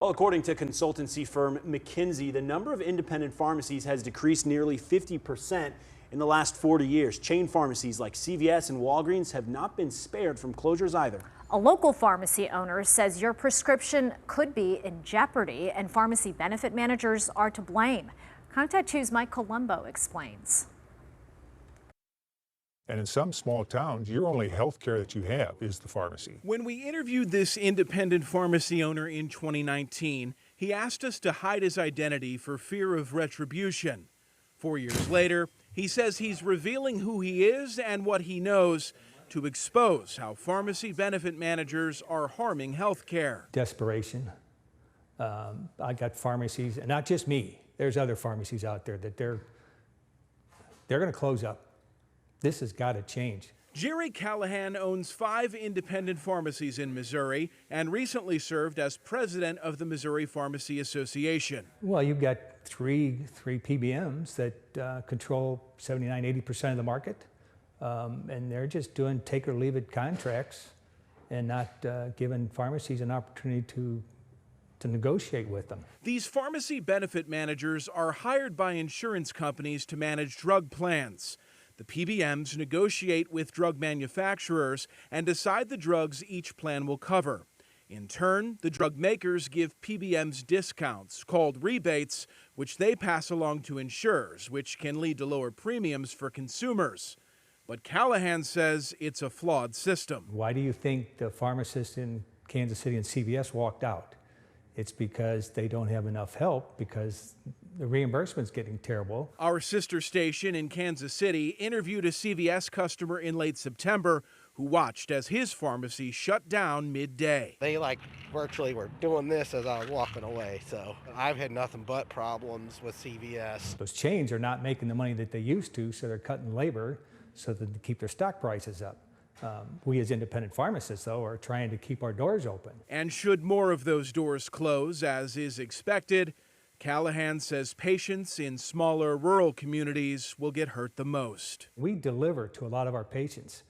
Well, according to consultancy firm McKinsey, the number of independent pharmacies has decreased nearly 50% in the last 40 years. Chain pharmacies like CVS and Walgreens have not been spared from closures either. A local pharmacy owner says your prescription could be in jeopardy and pharmacy benefit managers are to blame. Contact 2's Mike Colombo explains. And in some small towns, your only health care that you have is the pharmacy. When we interviewed this independent pharmacy owner in 2019, he asked us to hide his identity for fear of retribution. 4 years later, he says he's revealing who he is and what he knows to expose how pharmacy benefit managers are harming health care. Desperation. I got pharmacies, and not just me. There's other pharmacies out there that they're going to close up. This has got to change. Jerry Callahan owns 5 independent pharmacies in Missouri and recently served as president of the Missouri Pharmacy Association. Well, you've got three PBMs that control 79–80% of the market, and they're just doing take or leave it contracts and not giving pharmacies an opportunity to negotiate with them. These pharmacy benefit managers are hired by insurance companies to manage drug plans. The PBMs negotiate with drug manufacturers and decide the drugs each plan will cover. In turn, the drug makers give PBMs discounts, called rebates, which they pass along to insurers, which can lead to lower premiums for consumers. But Callahan says it's a flawed system. Why do you think the pharmacists in Kansas City and CVS walked out? It's because they don't have enough help because the reimbursement's getting terrible. Our sister station in Kansas City interviewed a CVS customer in late September who watched as his pharmacy shut down midday. They virtually were doing this as I was walking away, so I've had nothing but problems with CVS. Those chains are not making the money that they used to, so they're cutting labor so that they keep their stock prices up. We as independent pharmacists, though, are trying to keep our doors open. And should more of those doors close, as is expected, Callahan says patients in smaller rural communities will get hurt the most. We deliver to a lot of our patients.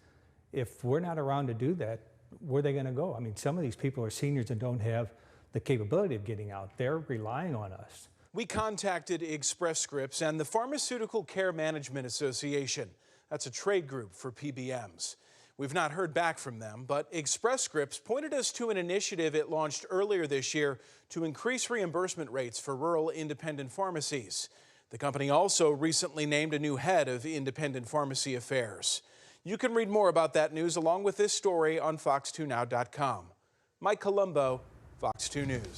If we're not around to do that, where are they going to go? I mean, some of these people are seniors and don't have the capability of getting out. They're relying on us. We contacted Express Scripts and the Pharmaceutical Care Management Association. That's a trade group for PBMs. We've not heard back from them, but Express Scripts pointed us to an initiative it launched earlier this year to increase reimbursement rates for rural independent pharmacies. The company also recently named a new head of independent pharmacy affairs. You can read more about that news along with this story on fox2now.com. Mike Colombo, Fox 2 News.